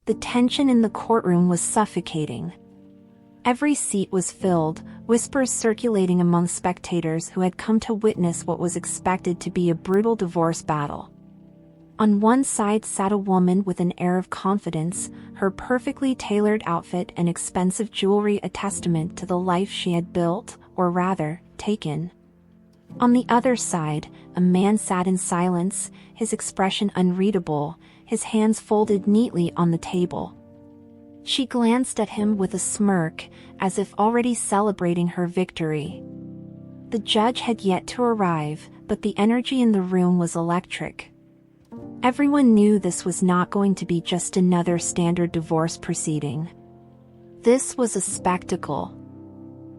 The tension in the courtroom was suffocating. Every seat was filled, whispers circulating among spectators who had come to witness what was expected to be a brutal divorce battle. On one side sat a woman with an air of confidence, her perfectly tailored outfit and expensive jewelry a testament to the life she had built, or rather, taken. On the other side, a man sat in silence, his expression unreadable, his hands folded neatly on the table. She glanced at him with a smirk, as if already celebrating her victory. The judge had yet to arrive, but the energy in the room was electric. Everyone knew this was not going to be just another standard divorce proceeding. This was a spectacle.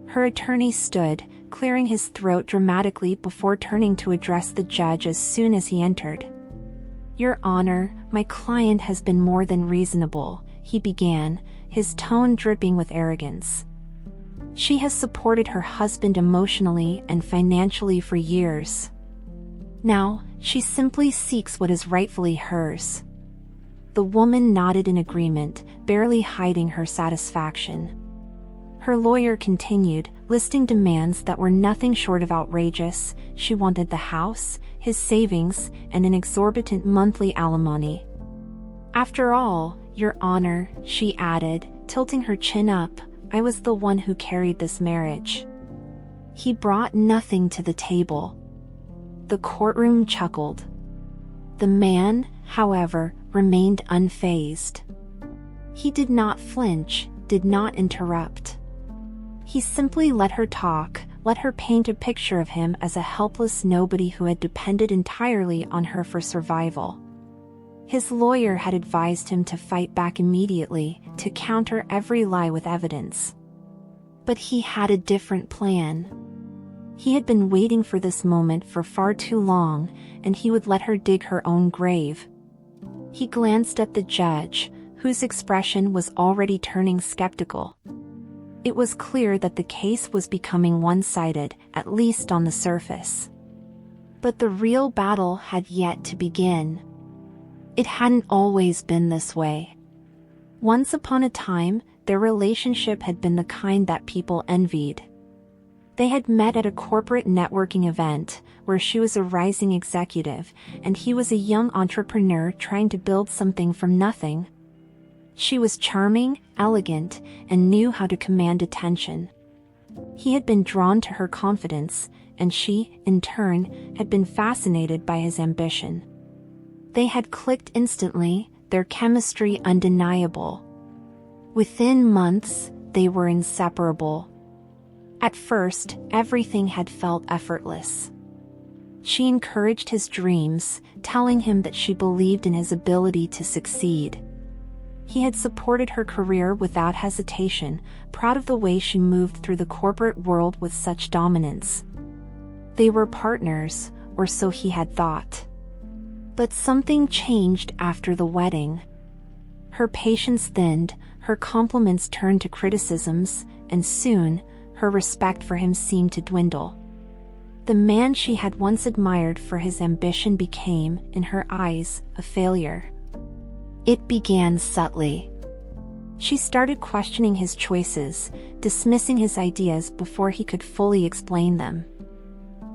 Her attorney stood, clearing his throat dramatically before turning to address the judge as soon as he entered. "Your Honor, my client has been more than reasonable," he began, his tone dripping with arrogance. "She has supported her husband emotionally and financially for years. Now, she simply seeks what is rightfully hers." The woman nodded in agreement, barely hiding her satisfaction. Her lawyer continued, listing demands that were nothing short of outrageous. She wanted the house, his savings, and an exorbitant monthly alimony. "After all, Your Honor," she added, tilting her chin up, "I was the one who carried this marriage." He brought nothing to the table. The courtroom chuckled. The man, however, remained unfazed. He did not flinch, did not interrupt. He simply let her talk, let her paint a picture of him as a helpless nobody who had depended entirely on her for survival. His lawyer had advised him to fight back immediately, to counter every lie with evidence. But he had a different plan. He had been waiting for this moment for far too long, and he would let her dig her own grave. He glanced at the judge, whose expression was already turning skeptical. It was clear that the case was becoming one-sided, at least on the surface. But the real battle had yet to begin. It hadn't always been this way. Once upon a time, their relationship had been the kind that people envied. They had met at a corporate networking event, where she was a rising executive, and he was a young entrepreneur trying to build something from nothing. She was charming, elegant, and knew how to command attention. He had been drawn to her confidence, and she, in turn, had been fascinated by his ambition. They had clicked instantly, their chemistry undeniable. Within months, they were inseparable. At first, everything had felt effortless. She encouraged his dreams, telling him that she believed in his ability to succeed. He had supported her career without hesitation, proud of the way she moved through the corporate world with such dominance. They were partners, or so he had thought. But something changed after the wedding. Her patience thinned, her compliments turned to criticisms, and soon, her respect for him seemed to dwindle. The man she had once admired for his ambition became, in her eyes, a failure. It began subtly. She started questioning his choices, dismissing his ideas before he could fully explain them.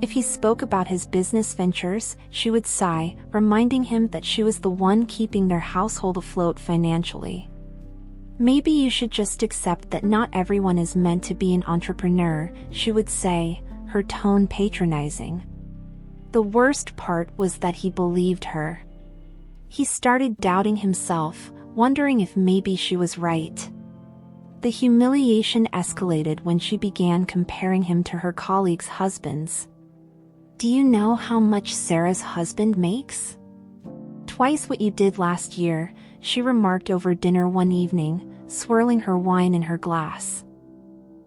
If he spoke about his business ventures, she would sigh, reminding him that she was the one keeping their household afloat financially. "Maybe you should just accept that not everyone is meant to be an entrepreneur," she would say, her tone patronizing. The worst part was that he believed her. He started doubting himself, wondering if maybe she was right. The humiliation escalated when she began comparing him to her colleagues' husbands. "Do you know how much Sarah's husband makes? Twice what you did last year," she remarked over dinner one evening, swirling her wine in her glass.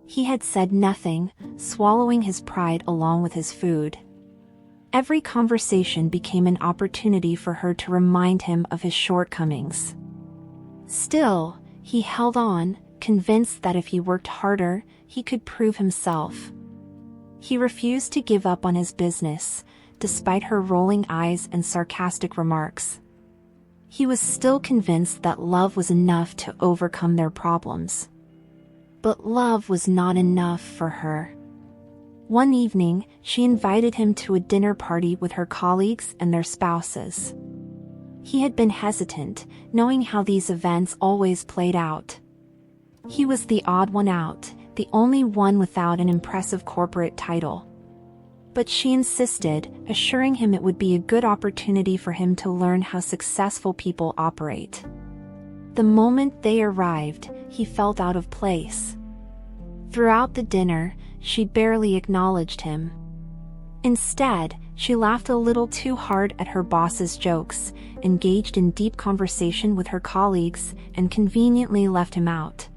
He had said nothing, swallowing his pride along with his food. Every conversation became an opportunity for her to remind him of his shortcomings. Still, he held on, convinced that if he worked harder, he could prove himself. He refused to give up on his business, despite her rolling eyes and sarcastic remarks. He was still convinced that love was enough to overcome their problems. But love was not enough for her. One evening, she invited him to a dinner party with her colleagues and their spouses. He had been hesitant, knowing how these events always played out. He was the odd one out, the only one without an impressive corporate title. But she insisted, assuring him it would be a good opportunity for him to learn how successful people operate. The moment they arrived, he felt out of place. Throughout the dinner, she barely acknowledged him. Instead, she laughed a little too hard at her boss's jokes, engaged in deep conversation with her colleagues, and conveniently left him out.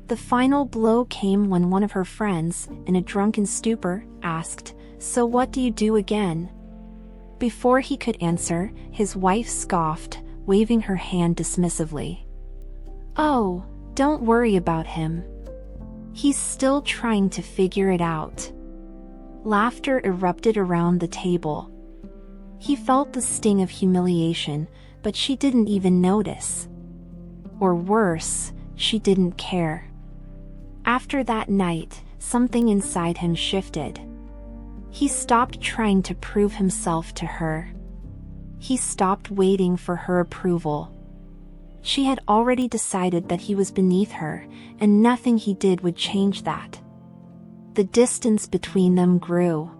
The final blow came when one of her friends, in a drunken stupor, asked, "So what do you do again?" Before he could answer, his wife scoffed, waving her hand dismissively. "Oh, don't worry about him. He's still trying to figure it out." Laughter erupted around the table. He felt the sting of humiliation, but she didn't even notice. Or worse, she didn't care. After that night, something inside him shifted. He stopped trying to prove himself to her. He stopped waiting for her approval. She had already decided that he was beneath her, and nothing he did would change that. The distance between them grew.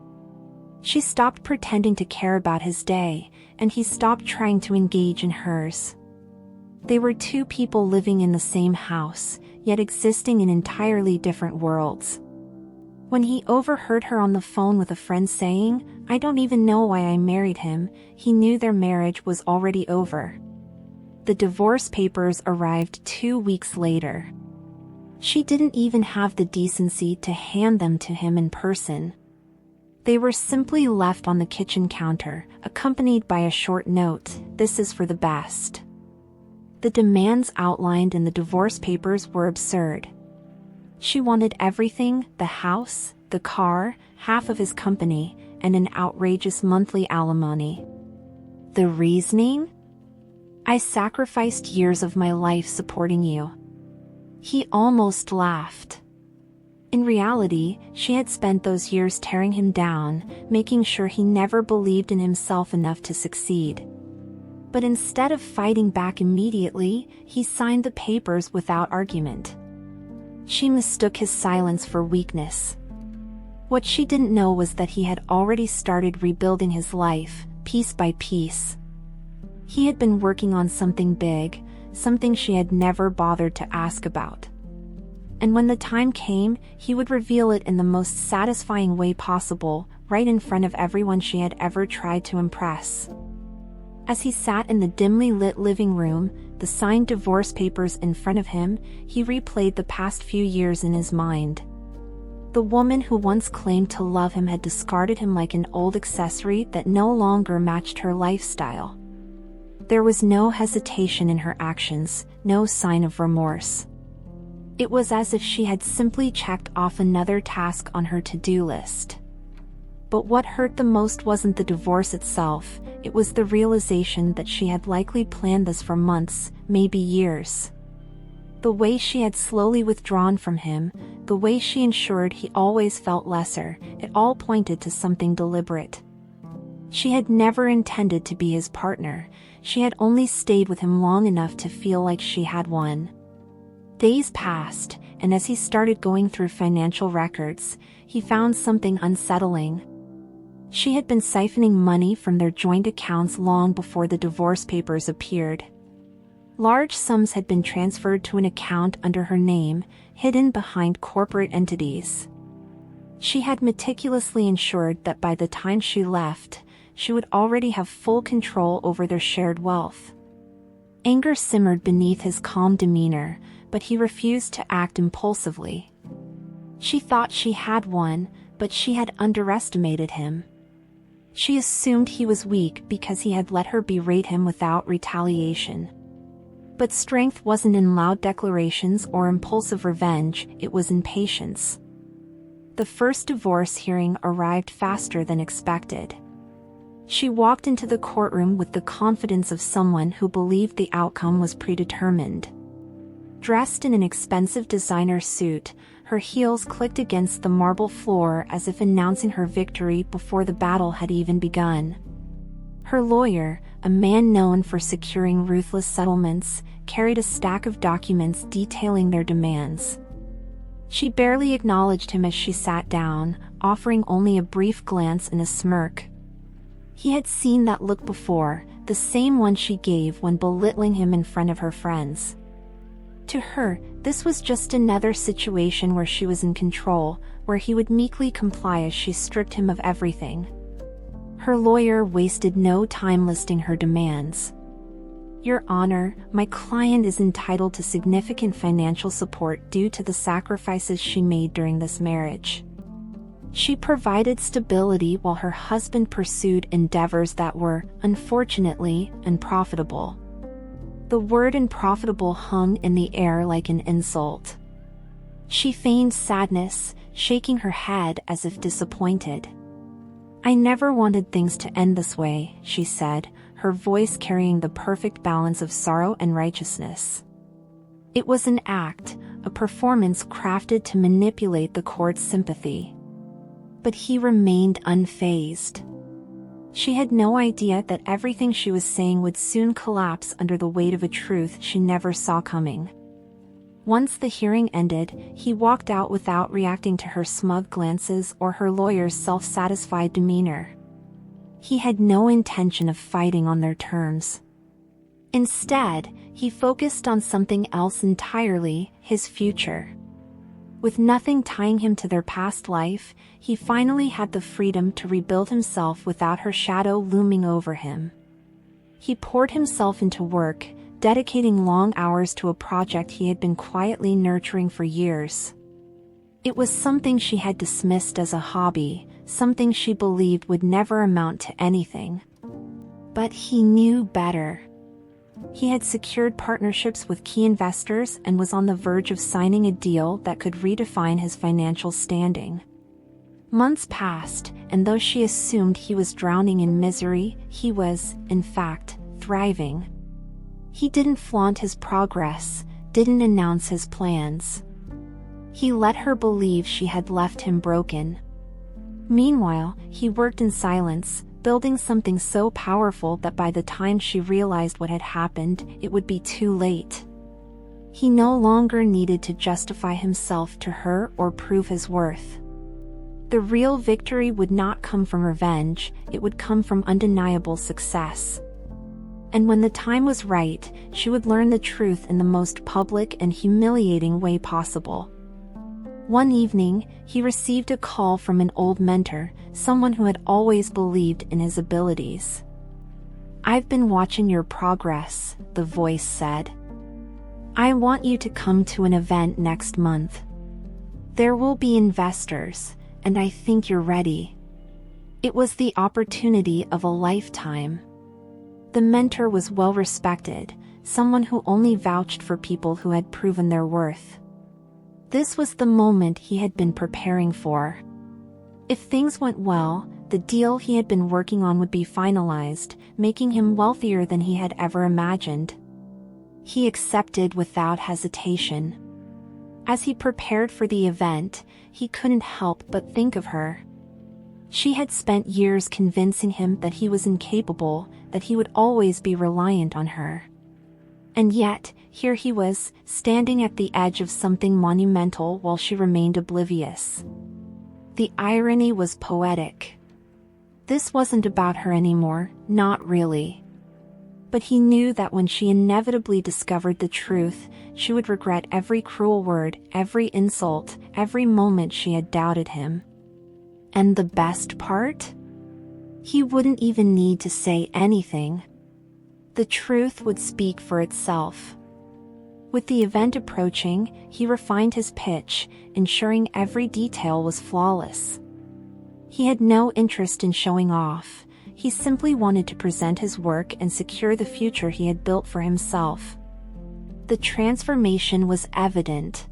She stopped pretending to care about his day, and he stopped trying to engage in hers. They were two people living in the same house, yet existing in entirely different worlds. When he overheard her on the phone with a friend saying, "I don't even know why I married him," he knew their marriage was already over. The divorce papers arrived 2 weeks later. She didn't even have the decency to hand them to him in person. They were simply left on the kitchen counter, accompanied by a short note, "This is for the best." The demands outlined in the divorce papers were absurd. She wanted everything: the house, the car, half of his company, and an outrageous monthly alimony. The reasoning? "I sacrificed years of my life supporting you." He almost laughed. In reality, she had spent those years tearing him down, making sure he never believed in himself enough to succeed. But instead of fighting back immediately, he signed the papers without argument. She mistook his silence for weakness. What she didn't know was that he had already started rebuilding his life, piece by piece. He had been working on something big, something she had never bothered to ask about. And when the time came, he would reveal it in the most satisfying way possible, right in front of everyone she had ever tried to impress. As he sat in the dimly lit living room, the signed divorce papers in front of him, he replayed the past few years in his mind. The woman who once claimed to love him had discarded him like an old accessory that no longer matched her lifestyle. There was no hesitation in her actions, no sign of remorse. It was as if she had simply checked off another task on her to-do list. But what hurt the most wasn't the divorce itself, it was the realization that she had likely planned this for months, maybe years. The way she had slowly withdrawn from him, the way she ensured he always felt lesser, it all pointed to something deliberate. She had never intended to be his partner, she had only stayed with him long enough to feel like she had won. Days passed, and as he started going through financial records, he found something unsettling. She had been siphoning money from their joint accounts long before the divorce papers appeared. Large sums had been transferred to an account under her name, hidden behind corporate entities. She had meticulously ensured that by the time she left, she would already have full control over their shared wealth. Anger simmered beneath his calm demeanor, but he refused to act impulsively. She thought she had won, but she had underestimated him. She assumed he was weak because he had let her berate him without retaliation. But strength wasn't in loud declarations or impulsive revenge, it was in patience. The first divorce hearing arrived faster than expected. She walked into the courtroom with the confidence of someone who believed the outcome was predetermined. Dressed in an expensive designer suit, her heels clicked against the marble floor as if announcing her victory before the battle had even begun. Her lawyer, a man known for securing ruthless settlements, carried a stack of documents detailing their demands. She barely acknowledged him as she sat down, offering only a brief glance and a smirk. He had seen that look before, the same one she gave when belittling him in front of her friends. To her, this was just another situation where she was in control, where he would meekly comply as she stripped him of everything. Her lawyer wasted no time listing her demands. "Your Honor, my client is entitled to significant financial support due to the sacrifices she made during this marriage. She provided stability while her husband pursued endeavors that were, unfortunately, unprofitable." The word "unprofitable" hung in the air like an insult. She feigned sadness, shaking her head as if disappointed. "I never wanted things to end this way," she said, her voice carrying the perfect balance of sorrow and righteousness. It was an act, a performance crafted to manipulate the court's sympathy. But he remained unfazed. She had no idea that everything she was saying would soon collapse under the weight of a truth she never saw coming. Once the hearing ended, he walked out without reacting to her smug glances or her lawyer's self-satisfied demeanor. He had no intention of fighting on their terms. Instead, he focused on something else entirely, his future. With nothing tying him to their past life, he finally had the freedom to rebuild himself without her shadow looming over him. He poured himself into work, dedicating long hours to a project he had been quietly nurturing for years. It was something she had dismissed as a hobby, something she believed would never amount to anything. But he knew better. He had secured partnerships with key investors and was on the verge of signing a deal that could redefine his financial standing. Months passed, and though she assumed he was drowning in misery, he was, in fact, thriving. He didn't flaunt his progress, didn't announce his plans. He let her believe she had left him broken. Meanwhile, he worked in silence, building something so powerful that by the time she realized what had happened, it would be too late. He no longer needed to justify himself to her or prove his worth. The real victory would not come from revenge, it would come from undeniable success. And when the time was right, she would learn the truth in the most public and humiliating way possible. One evening, he received a call from an old mentor, someone who had always believed in his abilities. "I've been watching your progress," the voice said. "I want you to come to an event next month. There will be investors, and I think you're ready." It was the opportunity of a lifetime. The mentor was well respected, someone who only vouched for people who had proven their worth. This was the moment he had been preparing for. If things went well, the deal he had been working on would be finalized, making him wealthier than he had ever imagined. He accepted without hesitation. As he prepared for the event, he couldn't help but think of her. She had spent years convincing him that he was incapable, that he would always be reliant on her. And yet, here he was, standing at the edge of something monumental while she remained oblivious. The irony was poetic. This wasn't about her anymore, not really. But he knew that when she inevitably discovered the truth, she would regret every cruel word, every insult, every moment she had doubted him. And the best part? He wouldn't even need to say anything. The truth would speak for itself. With the event approaching, he refined his pitch, ensuring every detail was flawless. He had no interest in showing off. He simply wanted to present his work and secure the future he had built for himself. The transformation was evident.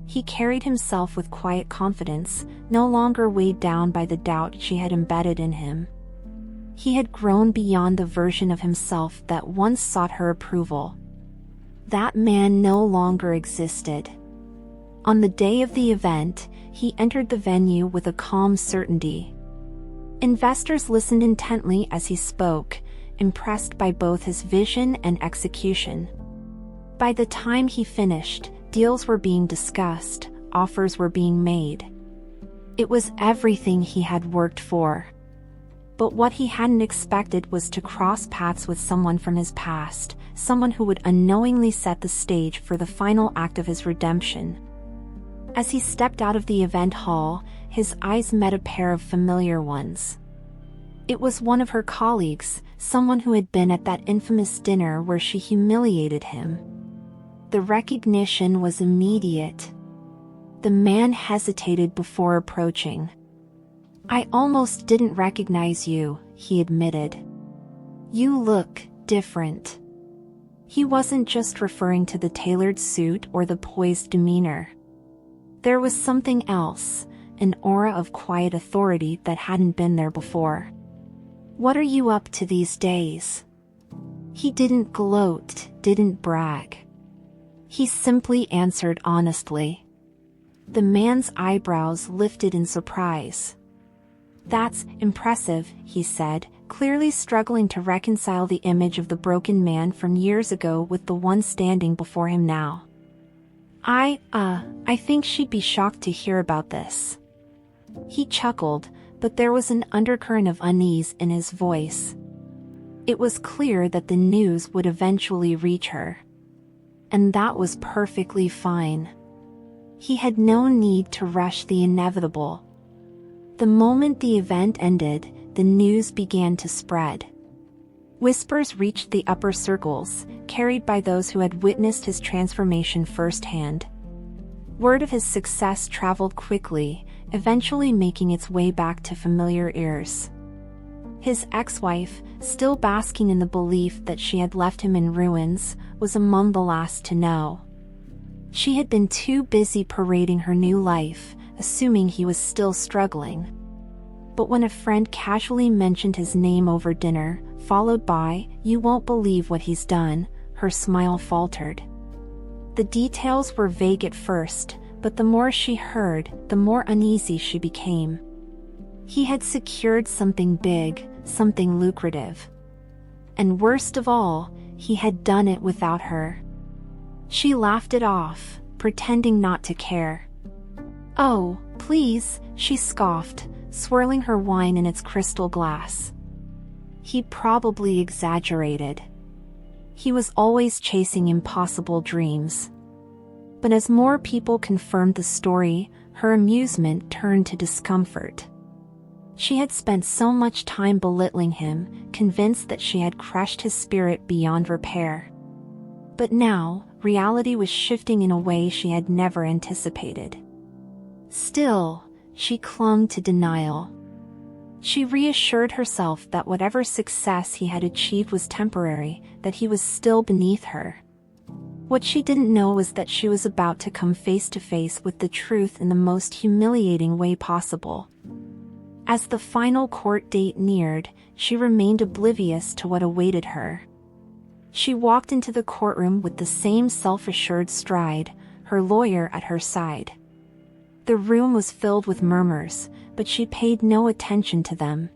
He carried himself with quiet confidence, no longer weighed down by the doubt she had embedded in him. He had grown beyond the version of himself that once sought her approval. That man no longer existed. On the day of the event, he entered the venue with a calm certainty. Investors listened intently as he spoke, impressed by both his vision and execution. By the time he finished, deals were being discussed, offers were being made. It was everything he had worked for. But what he hadn't expected was to cross paths with someone from his past, someone who would unknowingly set the stage for the final act of his redemption. As he stepped out of the event hall, his eyes met a pair of familiar ones. It was one of her colleagues, someone who had been at that infamous dinner where she humiliated him. The recognition was immediate. The man hesitated before approaching. "I almost didn't recognize you," he admitted. "You look different." He wasn't just referring to the tailored suit or the poised demeanor. There was something else, an aura of quiet authority that hadn't been there before. "What are you up to these days?" He didn't gloat, didn't brag. He simply answered honestly. The man's eyebrows lifted in surprise. "That's impressive," he said, clearly struggling to reconcile the image of the broken man from years ago with the one standing before him now. I think she'd be shocked to hear about this." He chuckled, but there was an undercurrent of unease in his voice. It was clear that the news would eventually reach her. And that was perfectly fine. He had no need to rush the inevitable. The moment the event ended, the news began to spread. Whispers reached the upper circles, carried by those who had witnessed his transformation firsthand. Word of his success traveled quickly, eventually making its way back to familiar ears. His ex-wife, still basking in the belief that she had left him in ruins, was among the last to know. She had been too busy parading her new life, assuming he was still struggling. But when a friend casually mentioned his name over dinner, followed by, "You won't believe what he's done," her smile faltered. The details were vague at first, but the more she heard, the more uneasy she became. He had secured something big, something lucrative. And worst of all, he had done it without her. She laughed it off, pretending not to care. "Oh, please," she scoffed, swirling her wine in its crystal glass. He probably exaggerated. He was always chasing impossible dreams. But as more people confirmed the story, her amusement turned to discomfort. She had spent so much time belittling him, convinced that she had crushed his spirit beyond repair. But now, reality was shifting in a way she had never anticipated. Still, she clung to denial. She reassured herself that whatever success he had achieved was temporary, that he was still beneath her. What she didn't know was that she was about to come face to face with the truth in the most humiliating way possible. As the final court date neared, she remained oblivious to what awaited her. She walked into the courtroom with the same self-assured stride, her lawyer at her side. The room was filled with murmurs, but she paid no attention to them.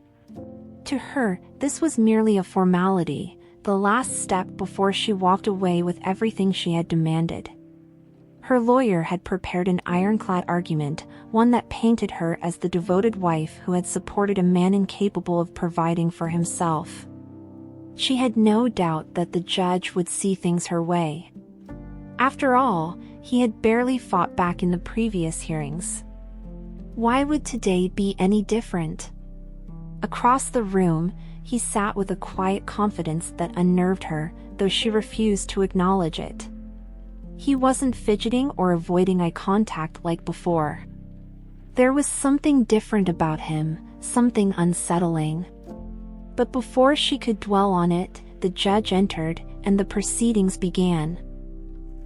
To her, this was merely a formality, the last step before she walked away with everything she had demanded. Her lawyer had prepared an ironclad argument, one that painted her as the devoted wife who had supported a man incapable of providing for himself. She had no doubt that the judge would see things her way. After all, he had barely fought back in the previous hearings. Why would today be any different? Across the room, he sat with a quiet confidence that unnerved her, though she refused to acknowledge it. He wasn't fidgeting or avoiding eye contact like before. There was something different about him, something unsettling. But before she could dwell on it, the judge entered, and the proceedings began.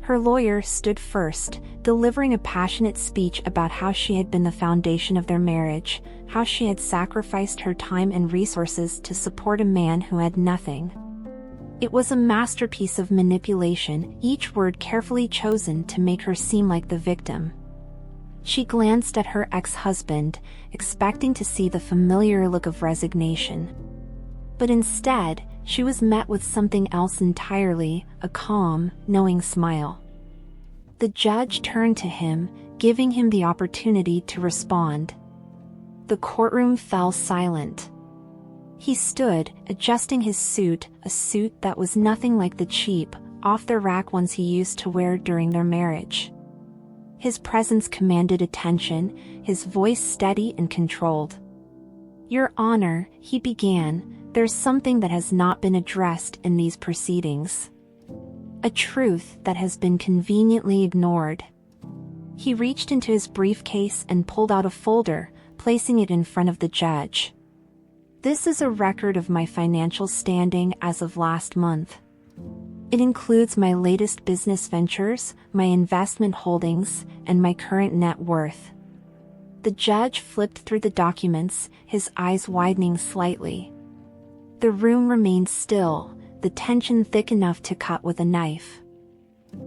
Her lawyer stood first, delivering a passionate speech about how she had been the foundation of their marriage, how she had sacrificed her time and resources to support a man who had nothing. It was a masterpiece of manipulation, each word carefully chosen to make her seem like the victim. She glanced at her ex-husband, expecting to see the familiar look of resignation. But instead, she was met with something else entirely, a calm, knowing smile. The judge turned to him, giving him the opportunity to respond. The courtroom fell silent. He stood, adjusting his suit, a suit that was nothing like the cheap, off-the-rack ones he used to wear during their marriage. His presence commanded attention, his voice steady and controlled. "Your Honor," he began, "there's something that has not been addressed in these proceedings. A truth that has been conveniently ignored." He reached into his briefcase and pulled out a folder, placing it in front of the judge. "This is a record of my financial standing as of last month. It includes my latest business ventures, my investment holdings, and my current net worth." The judge flipped through the documents, his eyes widening slightly. The room remained still, the tension thick enough to cut with a knife.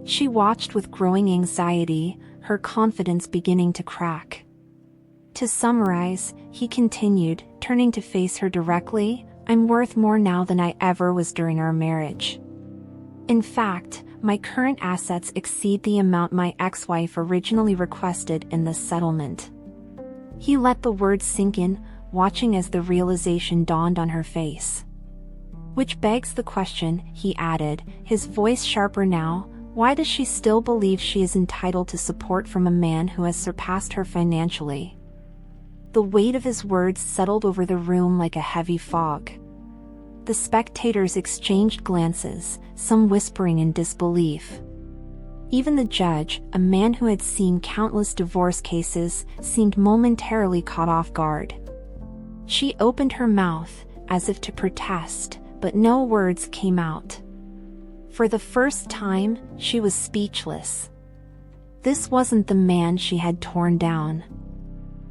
She watched with growing anxiety, her confidence beginning to crack. "To summarize," he continued, turning to face her directly, "I'm worth more now than I ever was during our marriage. In fact, my current assets exceed the amount my ex-wife originally requested in this settlement." He let the words sink in, watching as the realization dawned on her face. "Which begs the question," he added, his voice sharper now, "why does she still believe she is entitled to support from a man who has surpassed her financially?" The weight of his words settled over the room like a heavy fog. The spectators exchanged glances, some whispering in disbelief. Even the judge, a man who had seen countless divorce cases, seemed momentarily caught off guard. She opened her mouth, as if to protest, but no words came out. For the first time, she was speechless. This wasn't the man she had torn down.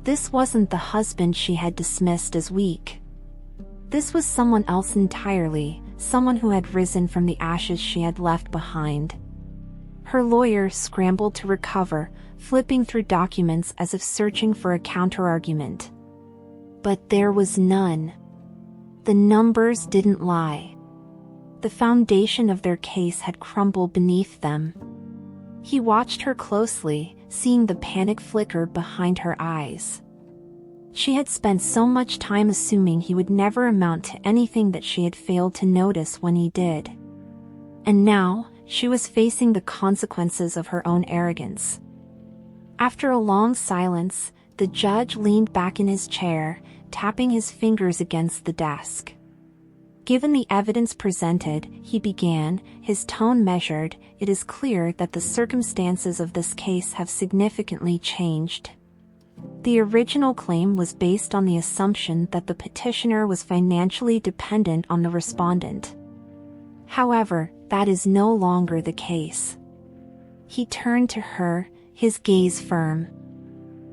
This wasn't the husband she had dismissed as weak. This was someone else entirely, someone who had risen from the ashes she had left behind. Her lawyer scrambled to recover, flipping through documents as if searching for a counterargument. But there was none. The numbers didn't lie. The foundation of their case had crumbled beneath them. He watched her closely, seeing the panic flicker behind her eyes. She had spent so much time assuming he would never amount to anything that she had failed to notice when he did. And now, she was facing the consequences of her own arrogance. After a long silence, the judge leaned back in his chair, tapping his fingers against the desk. Given the evidence presented, he began, his tone measured, "It is clear that the circumstances of this case have significantly changed. The original claim was based on the assumption that the petitioner was financially dependent on the respondent. However, that is no longer the case." He turned to her, his gaze firm.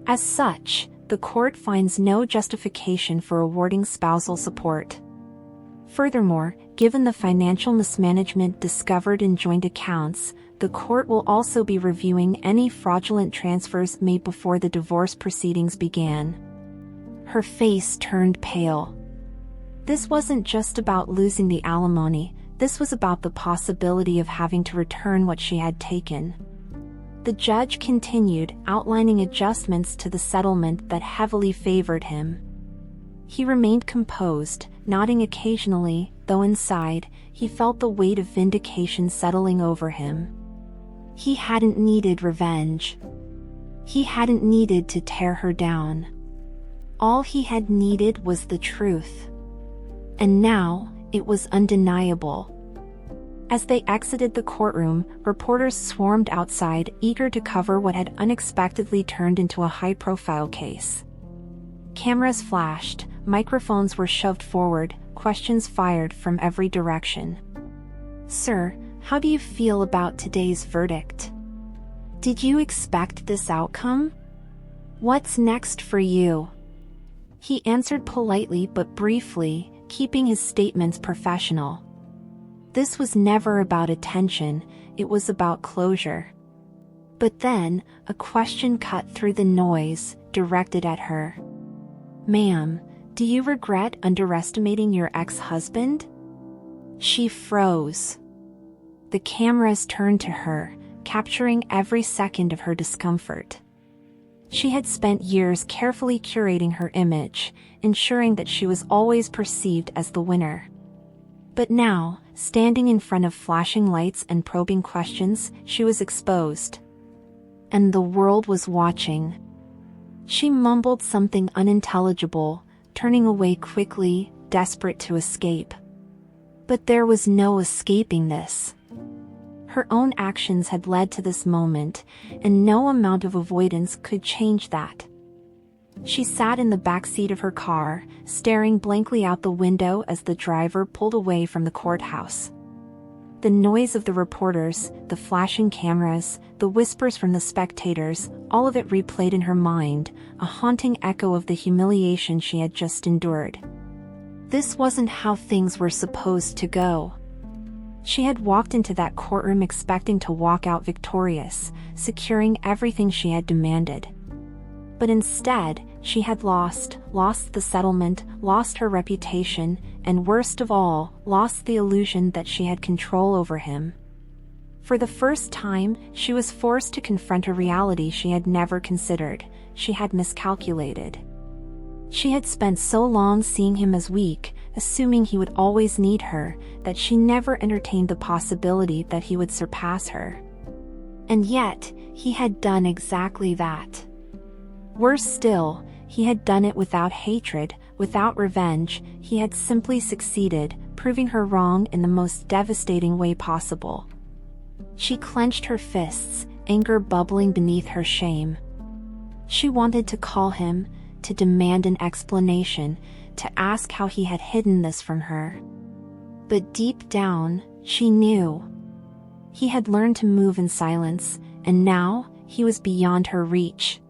"As such, the court finds no justification for awarding spousal support. Furthermore, given the financial mismanagement discovered in joint accounts, the court will also be reviewing any fraudulent transfers made before the divorce proceedings began." Her face turned pale. This wasn't just about losing the alimony, this was about the possibility of having to return what she had taken. The judge continued, outlining adjustments to the settlement that heavily favored him. He remained composed, nodding occasionally, though inside, he felt the weight of vindication settling over him. He hadn't needed revenge. He hadn't needed to tear her down. All he had needed was the truth. And now, it was undeniable. As they exited the courtroom, reporters swarmed outside, eager to cover what had unexpectedly turned into a high-profile case. Cameras flashed, microphones were shoved forward, questions fired from every direction. "Sir, how do you feel about today's verdict? Did you expect this outcome? What's next for you?" He answered politely but briefly, keeping his statements professional. This was never about attention, it was about closure. But then, a question cut through the noise, directed at her. "Ma'am, do you regret underestimating your ex-husband?" She froze. The cameras turned to her, capturing every second of her discomfort. She had spent years carefully curating her image, ensuring that she was always perceived as the winner. But now, standing in front of flashing lights and probing questions, she was exposed. And the world was watching. She mumbled something unintelligible, turning away quickly, desperate to escape. But there was no escaping this. Her own actions had led to this moment, and no amount of avoidance could change that. She sat in the back seat of her car, staring blankly out the window as the driver pulled away from the courthouse. The noise of the reporters, the flashing cameras, the whispers from the spectators, all of it replayed in her mind, a haunting echo of the humiliation she had just endured. This wasn't how things were supposed to go. She had walked into that courtroom expecting to walk out victorious, securing everything she had demanded. But instead, she had lost the settlement, lost her reputation, and worst of all, lost the illusion that she had control over him. For the first time, she was forced to confront a reality she had never considered. She had miscalculated. She had spent so long seeing him as weak, assuming he would always need her, that she never entertained the possibility that he would surpass her. And yet, he had done exactly that. Worse still, he had done it without hatred, without revenge. He had simply succeeded, proving her wrong in the most devastating way possible. She clenched her fists, anger bubbling beneath her shame. She wanted to call him, to demand an explanation, to ask how he had hidden this from her. But deep down, she knew. He had learned to move in silence, and now, he was beyond her reach.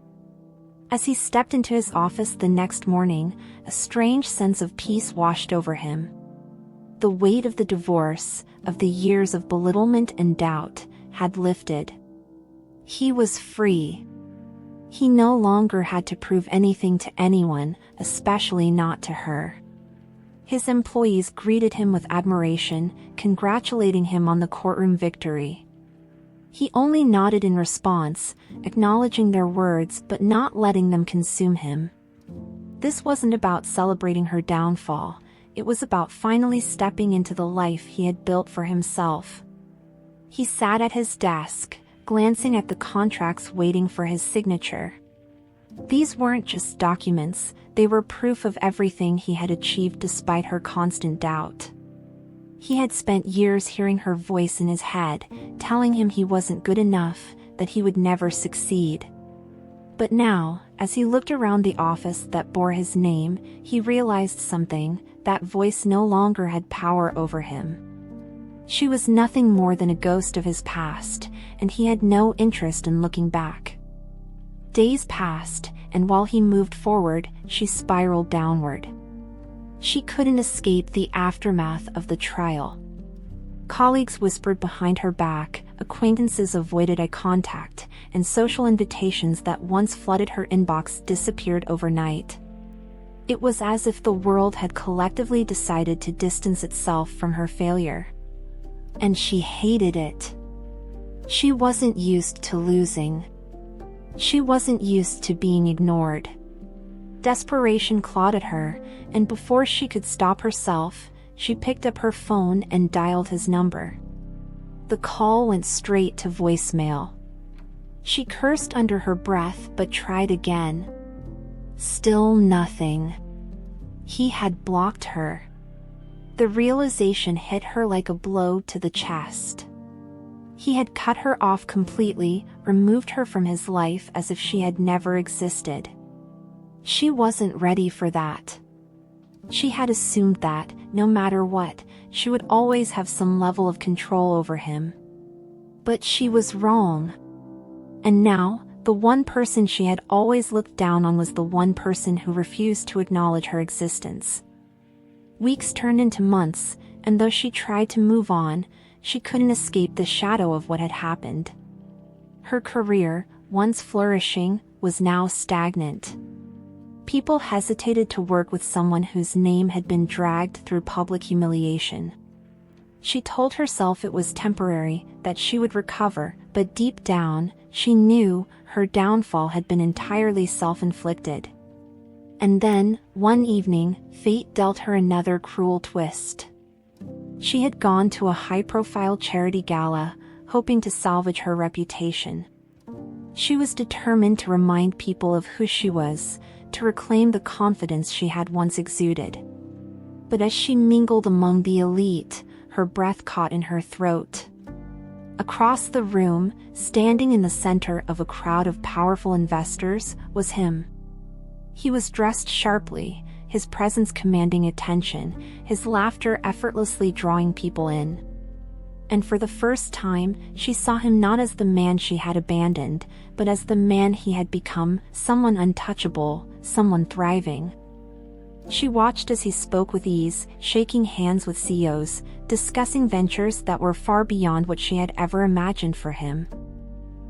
As he stepped into his office the next morning, a strange sense of peace washed over him. The weight of the divorce, of the years of belittlement and doubt, had lifted. He was free. He no longer had to prove anything to anyone, especially not to her. His employees greeted him with admiration, congratulating him on the courtroom victory. He only nodded in response, acknowledging their words but not letting them consume him. This wasn't about celebrating her downfall, it was about finally stepping into the life he had built for himself. He sat at his desk, glancing at the contracts waiting for his signature. These weren't just documents, they were proof of everything he had achieved despite her constant doubt. He had spent years hearing her voice in his head, telling him he wasn't good enough, that he would never succeed. But now, as he looked around the office that bore his name, he realized something, that voice no longer had power over him. She was nothing more than a ghost of his past, and he had no interest in looking back. Days passed, and while he moved forward, she spiraled downward. She couldn't escape the aftermath of the trial. Colleagues whispered behind her back, acquaintances avoided eye contact, and social invitations that once flooded her inbox disappeared overnight. It was as if the world had collectively decided to distance itself from her failure. And she hated it. She wasn't used to losing. She wasn't used to being ignored. Desperation clawed at her, and before she could stop herself, she picked up her phone and dialed his number. The call went straight to voicemail. She cursed under her breath but tried again. Still nothing. He had blocked her. The realization hit her like a blow to the chest. He had cut her off completely, removed her from his life as if she had never existed. She wasn't ready for that. She had assumed that, no matter what, she would always have some level of control over him. But she was wrong. And now, the one person she had always looked down on was the one person who refused to acknowledge her existence. Weeks turned into months, and though she tried to move on, she couldn't escape the shadow of what had happened. Her career, once flourishing, was now stagnant. People hesitated to work with someone whose name had been dragged through public humiliation. She told herself it was temporary, that she would recover, but deep down, she knew her downfall had been entirely self-inflicted. And then, one evening, fate dealt her another cruel twist. She had gone to a high-profile charity gala, hoping to salvage her reputation. She was determined to remind people of who she was, to reclaim the confidence she had once exuded. But as she mingled among the elite, her breath caught in her throat. Across the room, standing in the center of a crowd of powerful investors, was him. He was dressed sharply, his presence commanding attention, his laughter effortlessly drawing people in. And for the first time, she saw him not as the man she had abandoned, but as the man he had become, someone untouchable, someone thriving. She watched as he spoke with ease, shaking hands with CEOs, discussing ventures that were far beyond what she had ever imagined for him.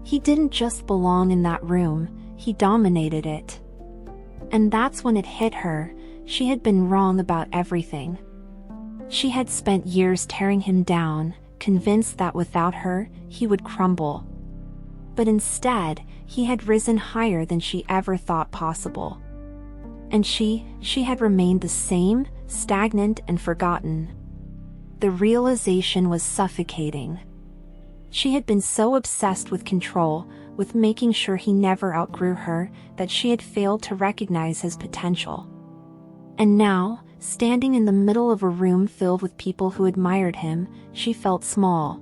He didn't just belong in that room, he dominated it. And that's when it hit her, she had been wrong about everything. She had spent years tearing him down, convinced that without her, he would crumble. But instead, he had risen higher than she ever thought possible. And she had remained the same, stagnant and forgotten. The realization was suffocating. She had been so obsessed with control, with making sure he never outgrew her, that she had failed to recognize his potential. And now, standing in the middle of a room filled with people who admired him, she felt small.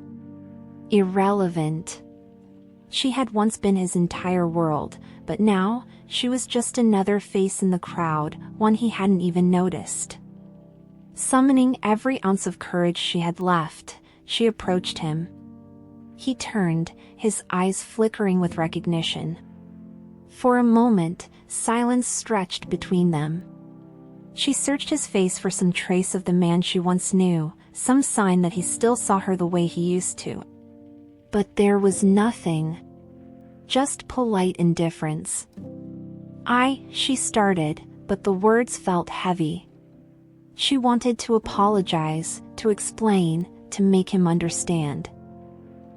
Irrelevant. She had once been his entire world, but now, she was just another face in the crowd, one he hadn't even noticed. Summoning every ounce of courage she had left, she approached him. He turned, his eyes flickering with recognition. For a moment, silence stretched between them. She searched his face for some trace of the man she once knew, some sign that he still saw her the way he used to. But there was nothing. Just polite indifference. She started, but the words felt heavy. She wanted to apologize, to explain, to make him understand.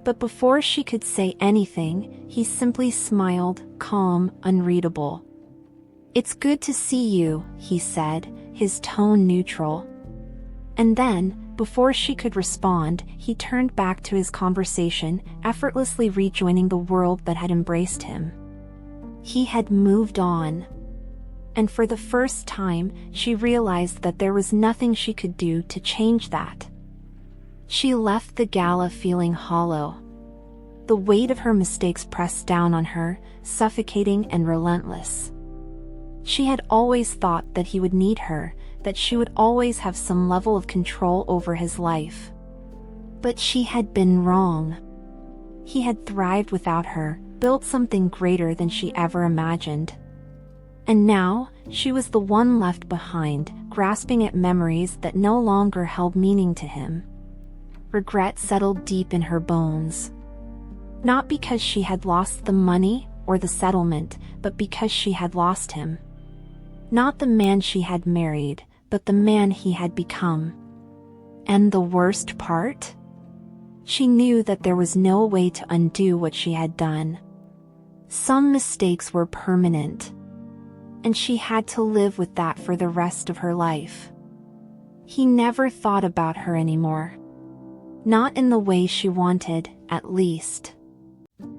But before she could say anything, he simply smiled, calm, unreadable. "It's good to see you," he said, his tone neutral. And then, before she could respond, he turned back to his conversation, effortlessly rejoining the world that had embraced him. He had moved on. And for the first time, she realized that there was nothing she could do to change that. She left the gala feeling hollow. The weight of her mistakes pressed down on her, suffocating and relentless. She had always thought that he would need her, that she would always have some level of control over his life. But she had been wrong. He had thrived without her, built something greater than she ever imagined. And now, she was the one left behind, grasping at memories that no longer held meaning to him. Regret settled deep in her bones. Not because she had lost the money or the settlement, but because she had lost him. Not the man she had married, but the man he had become. And the worst part? She knew that there was no way to undo what she had done. Some mistakes were permanent. And she had to live with that for the rest of her life. He never thought about her anymore. Not in the way she wanted, at least.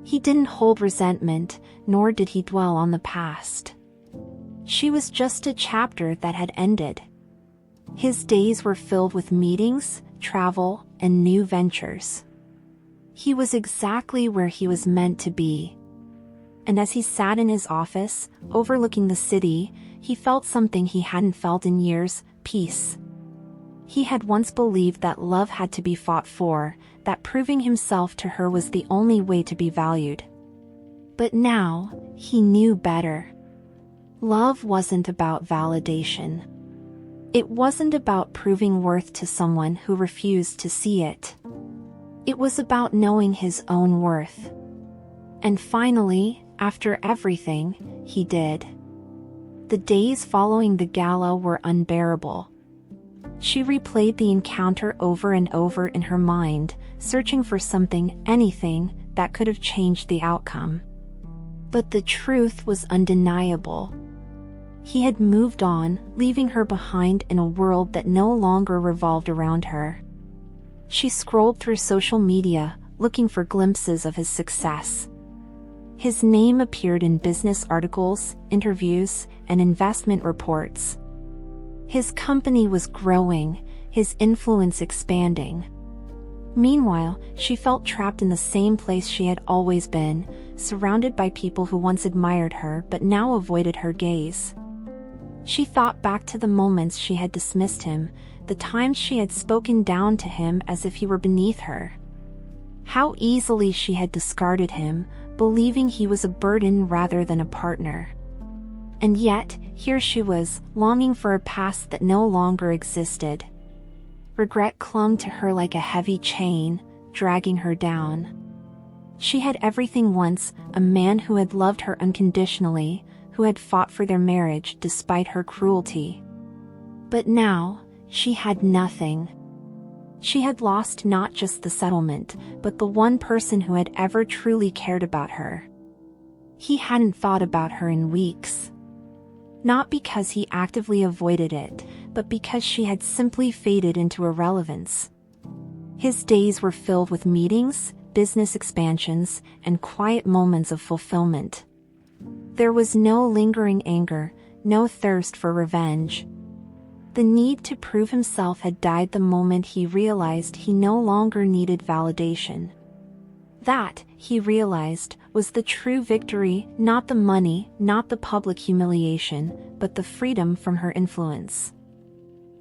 He didn't hold resentment, nor did he dwell on the past. She was just a chapter that had ended. His days were filled with meetings, travel, and new ventures. He was exactly where he was meant to be. And as he sat in his office, overlooking the city, he felt something he hadn't felt in years: peace. He had once believed that love had to be fought for, that proving himself to her was the only way to be valued. But now, he knew better. Love wasn't about validation. It wasn't about proving worth to someone who refused to see it. It was about knowing his own worth. And finally, after everything, he did. The days following the gala were unbearable. She replayed the encounter over and over in her mind, searching for something, anything, that could have changed the outcome. But the truth was undeniable. He had moved on, leaving her behind in a world that no longer revolved around her. She scrolled through social media, looking for glimpses of his success. His name appeared in business articles, interviews, and investment reports. His company was growing, his influence expanding. Meanwhile, she felt trapped in the same place she had always been, surrounded by people who once admired her but now avoided her gaze. She thought back to the moments she had dismissed him, the times she had spoken down to him as if he were beneath her. How easily she had discarded him, believing he was a burden rather than a partner. And yet, here she was, longing for a past that no longer existed. Regret clung to her like a heavy chain, dragging her down. She had everything once, a man who had loved her unconditionally, who had fought for their marriage despite her cruelty. But now, she had nothing. She had lost not just the settlement, but the one person who had ever truly cared about her. He hadn't thought about her in weeks. Not because he actively avoided it, but because she had simply faded into irrelevance. His days were filled with meetings, business expansions, and quiet moments of fulfillment. There was no lingering anger, no thirst for revenge. The need to prove himself had died the moment he realized he no longer needed validation. That, he realized, was the true victory, not the money, not the public humiliation, but the freedom from her influence.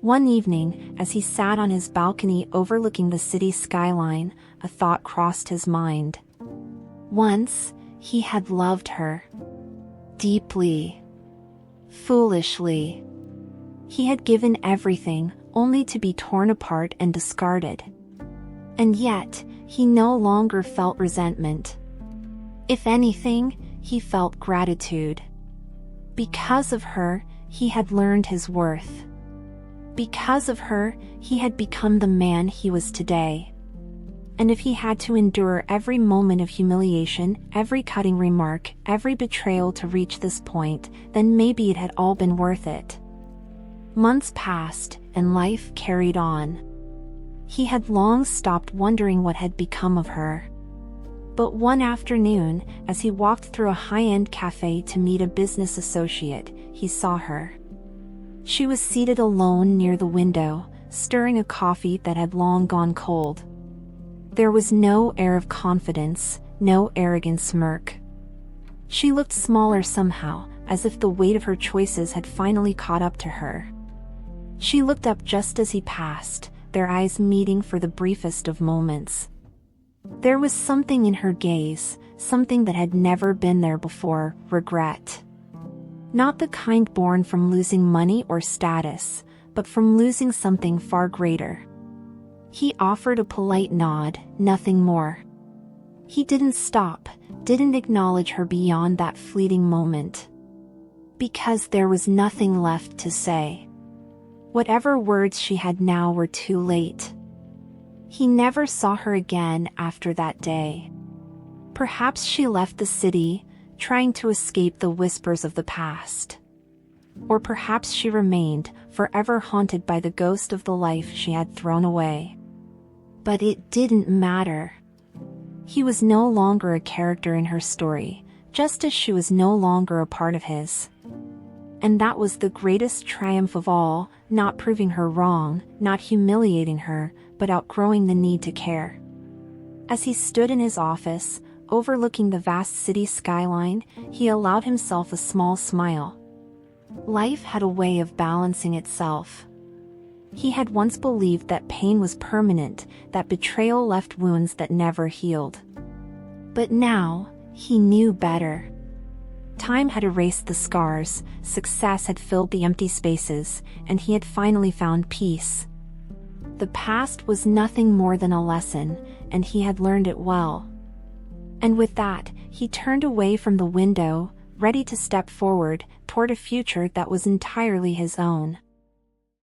One evening, as he sat on his balcony overlooking the city skyline, a thought crossed his mind. Once, he had loved her. Deeply. Foolishly. He had given everything, only to be torn apart and discarded. And yet, he no longer felt resentment. If anything, he felt gratitude. Because of her, he had learned his worth. Because of her, he had become the man he was today. And if he had to endure every moment of humiliation, every cutting remark, every betrayal to reach this point, then maybe it had all been worth it. Months passed, and life carried on. He had long stopped wondering what had become of her. But one afternoon, as he walked through a high-end cafe to meet a business associate, he saw her. She was seated alone near the window, stirring a coffee that had long gone cold. There was no air of confidence, no arrogant smirk. She looked smaller somehow, as if the weight of her choices had finally caught up to her. She looked up just as he passed, their eyes meeting for the briefest of moments. There was something in her gaze, something that had never been there before, regret. Not the kind born from losing money or status, but from losing something far greater. He offered a polite nod, nothing more. He didn't stop, didn't acknowledge her beyond that fleeting moment. Because there was nothing left to say. Whatever words she had now were too late. He never saw her again after that day. Perhaps she left the city, trying to escape the whispers of the past. Or perhaps she remained, forever haunted by the ghost of the life she had thrown away. But it didn't matter. He was no longer a character in her story, just as she was no longer a part of his. And that was the greatest triumph of all, not proving her wrong, not humiliating her, but outgrowing the need to care. As he stood in his office, overlooking the vast city skyline, he allowed himself a small smile. Life had a way of balancing itself. He had once believed that pain was permanent, that betrayal left wounds that never healed. But now, he knew better. Time had erased the scars, success had filled the empty spaces, and he had finally found peace. The past was nothing more than a lesson, and he had learned it well. And with that, he turned away from the window, ready to step forward, toward a future that was entirely his own.